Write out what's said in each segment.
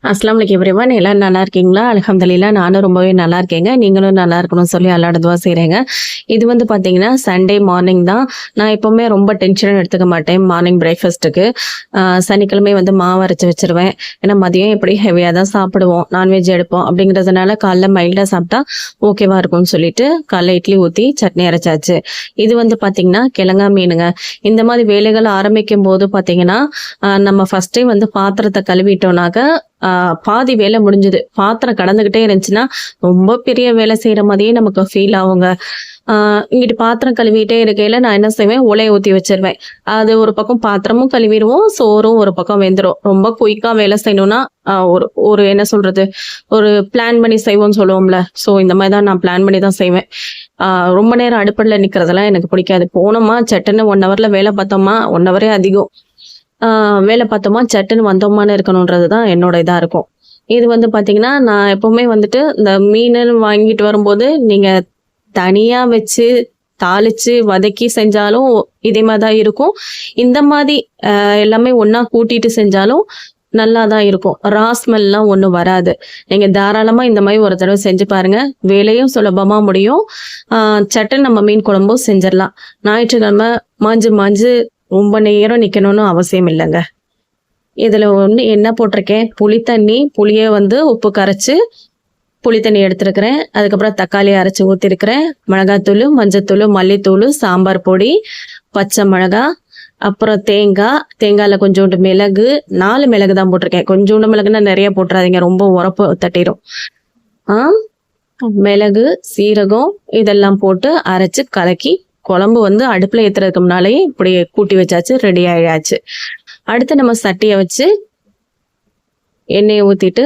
அஸ்ஸலாமு அலைக்கும் எவ்ரிவன். எல்லாரும் நல்லா இருக்கீங்களா? அல்ஹம்துலில்லாஹ் நானும் ரொம்பவே நல்லா இருக்கேங்க. நீங்களும் நல்லா இருக்கணும்னு சொல்லி அல்லாஹ்ட்ட துவா செய்றேங்க. இது வந்து பார்த்தீங்கன்னா, சண்டே மார்னிங் தான். நான் எப்பவுமே ரொம்ப டென்ஷனா எடுத்துக்க மாட்டேன் மார்னிங் பிரேக்ஃபாஸ்ட்டுக்கு. சனிக்கிழமை வந்து மாவு அரைச்சு வச்சுருவேன். ஏன்னா மதியம் எப்படியும் ஹெவியா தான் சாப்பிடுவோம். நான்வெஜ் எடுப்போம். அப்படிங்கிறதுனால காலைல மைல்டா சாப்பிட்டா ஓகேவா இருக்கும்னு சொல்லிட்டு காலைல இட்லி ஊத்தி சட்னி அரைச்சாச்சு. இது வந்து பார்த்தீங்கன்னா, கிழங்கா மீனுங்க. இந்த மாதிரி வேலைகள் ஆரம்பிக்கும்போது பார்த்தீங்கன்னா, நம்ம ஃபர்ஸ்ட்டே வந்து பாத்திரத்த கழுவிட்டோம்னாக்க பாதி வேலை முடிஞ்சுது. பாத்திரம் கடந்துகிட்டே இருந்துச்சுன்னா, ரொம்ப பெரிய வேலை செய்ற மாதிரியே நமக்கு ஃபீல் ஆகுங்க. இங்கிட்டு பாத்திரம் கழுவிட்டே இருக்கையில நான் என்ன செய்வேன், உலைய ஊத்தி வச்சுருவேன். அது ஒரு பக்கம் பாத்திரமும் கழுவிருவோம், சோறும் ஒரு பக்கம் வெந்துரும். ரொம்ப குயிக்கா வேலை செய்யணும்னா, ஒரு ஒரு என்ன சொல்றது, ஒரு பிளான் பண்ணி செய்வோம்னு சொல்லுவோம்ல. ஸோ இந்த மாரி தான் நான் பிளான் பண்ணி தான் செய்வேன். ஆ ரொம்ப நேரம் அடுப்புல நிக்கிறதெல்லாம் எனக்கு பிடிக்காது. போனோமா, சட்டுன்னு 1 ஹவர்ல வேலை பார்த்தோமா, 1 ஹவரே அதிகம். ஆ வேலை பார்த்தோமா, சட்டுன்னு வந்தோமான்னு இருக்கணுன்றது தான் என்னோட இதா இருக்கும். இது வந்து பார்த்தீங்கன்னா, நான் எப்பவுமே வந்துட்டு இந்த மீனுன்னு வாங்கிட்டு வரும்போது, நீங்க தனியா வச்சு, தாளிச்சு, வதக்கி செஞ்சாலும் இதே மாரி தான் இருக்கும். இந்த மாரி எல்லாமே ஒண்ணா கூட்டிட்டு செஞ்சாலும் நல்லா தான் இருக்கும். ஸ்மெல்லாம் ஒண்ணும் வராது. நீங்க தாராளமா இந்த மாரி ஒரு தடவ செஞ்சு பாருங்க. வேலையும் சுலபமா முடியும். ஆ சட்டுன்னு நம்ம மீன் குழம்பும் செஞ்சிரலாம். ஞாயிற்றுக்கிழமை மாஞ்சு மாஞ்சு ரொம்ப நேரம் நிக்கணும்னு அவசியம் இல்லங்க. இதுல ஒண்ணு என்ன போட்டிருக்கேன், புளி தண்ணி, புளிய வந்து உப்பு கரைச்சு புளி தண்ணி எடுத்திருக்கிறேன். அதுக்கப்புறம் தக்காளி அரைச்சு ஊத்திருக்கிறேன். மிளகாத்தூளு, மஞ்சத்தூளு, மல்லித்தூளு, சாம்பார் பொடி, பச்சை மிளகா, அப்புறம் தேங்காய்ல கொஞ்சோண்டு மிளகு, 4 மிளகு தான் போட்டிருக்கேன். கொஞ்சோண்டு மிளகுன்னா நெறைய போட்டுறாதீங்க. ரொம்ப உரப்பு தட்டிரும். ஆ மிளகு, சீரகம் இதெல்லாம் போட்டு அரைச்சு கலக்கி குழம்பு வந்து அடுப்புல ஏத்துறதுக்கு முன்னாலேயே இப்படி கூட்டி வச்சாச்சு, ரெடி ஆயாச்சு. அடுத்து நம்ம சட்டிய வச்சு எண்ணெயை ஊத்திட்டு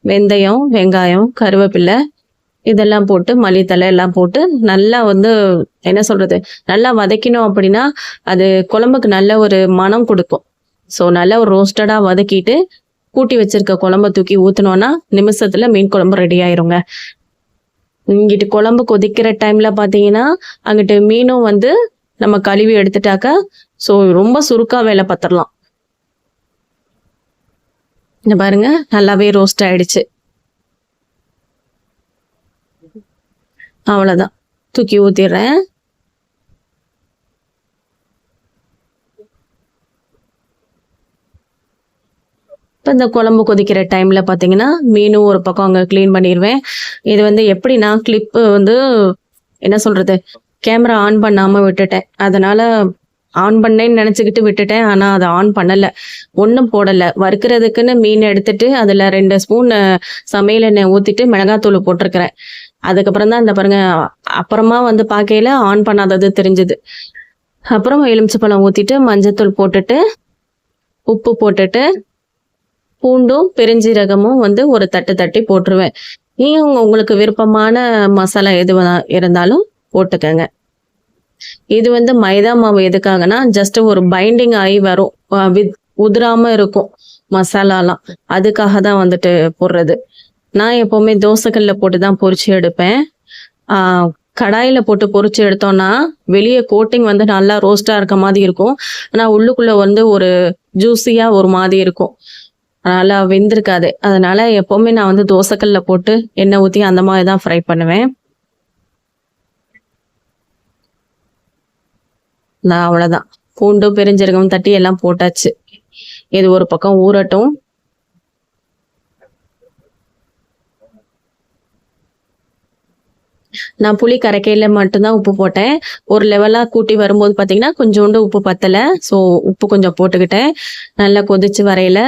வெந்தயம், வெங்காயம், கருவேப்பிலை இதெல்லாம் போட்டு மல்லித்தழை எல்லாம் போட்டு நல்லா வந்து என்ன சொல்றது, நல்லா வதக்கினோம் அப்படின்னா அது குழம்புக்கு நல்ல ஒரு மனம் கொடுக்கும். ஸோ நல்லா ஒரு ரோஸ்டடா வதக்கிட்டு கூட்டி வச்சிருக்க குழம்ப தூக்கி ஊத்துனோம்னா நிமிஷத்துல மீன் குழம்பு ரெடி ஆயிருங்க. இங்கிட்டு குழம்பு கொதிக்கிற டைம்ல பாத்தீங்கன்னா, அங்கிட்டு மீனும் வந்து நம்ம கழுவி எடுத்துட்டாக்க, ஸோ ரொம்ப சுருக்கா வேலை பார்த்துடலாம். இங்க பாருங்க, நல்லாவே ரோஸ்ட் ஆயிடுச்சு. அவ்வளவுதான். தூக்கி ஊத்திடுறேன். இப்போ இந்த குழம்பு கொதிக்கிற டைம்ல பார்த்தீங்கன்னா, மீனும் ஒரு பக்கம் அங்கே க்ளீன் பண்ணிடுவேன். இது வந்து எப்படின்னா, கிளிப்பு வந்து என்ன சொல்றது, கேமரா ஆன் பண்ணாம விட்டுட்டேன். அதனால ஆன் பண்ணேன்னு நினச்சிக்கிட்டு விட்டுட்டேன். ஆனா அத ஆன் பண்ணல. ஒண்ணும் போடல. வறுக்கிறதுக்குன்னு மீன் எடுத்துட்டு, அதுல 2 ஸ்பூன் சமையல் எண்ணெய் ஊத்திட்டு மிளகாத்தூள் போட்டிருக்கிறேன். அதுக்கப்புறம் தான் இந்த பாருங்க, அப்புறமா வந்து பார்க்கையில ஆன் பண்ணாதது தெரிஞ்சுது. அப்புறம் எலுமிச்சப்பழம் ஊத்திட்டு, மஞ்சத்தூள் போட்டுட்டு, உப்பு போட்டுட்டு, பூண்டும் பெருஞ்சீரகமும் வந்து ஒரு தட்டு தட்டி போட்டுருவேன். நீங்க உங்களுக்கு விருப்பமான மசாலா எது இருந்தாலும் போட்டுக்கங்க. இது வந்து மைதா மாவு எதுக்காகன்னா, ஜஸ்ட் ஒரு பைண்டிங் ஆகி வரும். உதிராம இருக்கும் மசாலாலாம். அதுக்காக தான் வந்துட்டு போடுறது. நான் எப்பவுமே தோசைக்கல்ல போட்டு தான் பொரிச்சு எடுப்பேன். ஆ கடாயில போட்டு பொரிச்சு எடுத்தோம்னா, வெளிய கோட்டிங் வந்து நல்லா ரோஸ்ட்டா இருக்க மாதிரி இருக்கும். ஆனா உள்ளுக்குள்ள வந்து ஒரு ஜூஸியா ஒரு மாதிரி இருக்கும். நல்லா வெந்திருக்காது. அதனால எப்பவுமே நான் வந்து தோசைக்கல்ல போட்டு எண்ணெய் ஊத்தி அந்த மாதிரி தான் ஃப்ரை பண்ணுவேன். நான் அவ்வளவுதான். பூண்டும் பெருஞ்சீரகம் தட்டி எல்லாம் போட்டாச்சு. இது ஒரு பக்கம் ஊறட்டும். நான் புளி கரைக்கையில மட்டும்தான் உப்பு போட்டேன். ஒரு லெவலா கூட்டி வரும்போது பார்த்தீங்கன்னா, கொஞ்சோண்டு உப்பு பத்தல. ஸோ உப்பு கொஞ்சம் போட்டுக்கிட்டேன். நல்லா கொதிச்சு வரையில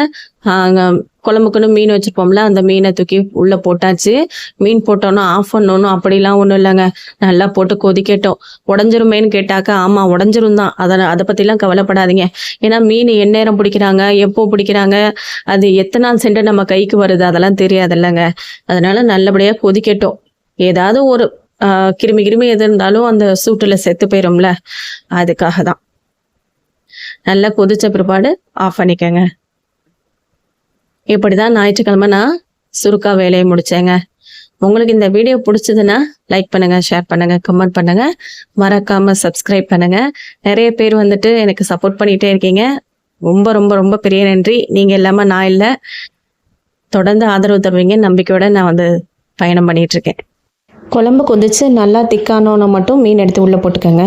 குழம்புக்குன்னு மீன் வச்சிருப்போம்ல, அந்த மீனை தூக்கி உள்ள போட்டாச்சு. மீன் போட்டோன்னா ஆஃப் பண்ணணும் அப்படிலாம் ஒன்றும் இல்லைங்க. நல்லா போட்டு கொதிக்கட்டும். உடஞ்சிருமேன்னு கேட்டாக்கா, ஆமா உடஞ்சிரும் தான். அதை பத்திலாம் கவலைப்படாதீங்க. ஏன்னா மீன் எந்நேரம் பிடிக்கிறாங்க, எப்போ பிடிக்கிறாங்க, அது எத்தனை நாள் சென்று நம்ம கைக்கு வருது அதெல்லாம் தெரியாதுல்லங்க. அதனால நல்லபடியா கொதிக்கட்டும். ஏதாவது ஒரு கிருமி எது இருந்தாலும் அந்த சூட்டுல செத்து போயிரும்ல, அதுக்காக தான். நல்லா கொதிச்ச பிற்பாடு ஆஃப் பண்ணிக்கங்க. இப்படிதான் ஞாயிற்றுக்கிழமை நான் சுருக்கா வேலையை முடிச்சேங்க. உங்களுக்கு இந்த வீடியோ பிடிச்சதுன்னா லைக் பண்ணுங்க, ஷேர் பண்ணுங்க, கமெண்ட் பண்ணுங்க, மறக்காம சப்ஸ்கிரைப் பண்ணுங்க. நிறைய பேர் வந்துட்டு எனக்கு சப்போர்ட் பண்ணிட்டே இருக்கீங்க. ரொம்ப ரொம்ப ரொம்ப பெரிய நன்றி. நீங்க இல்லாம நான் இல்லை. தொடர்ந்து ஆதரவு தருவீங்க நம்பிக்கையோட நான் வந்து பயணம் பண்ணிட்டு இருக்கேன். குழம்பு கொதிச்சு நல்லா திக்கானோன்னு மட்டும் மீன் எடுத்து உள்ளே போட்டுக்கோங்க.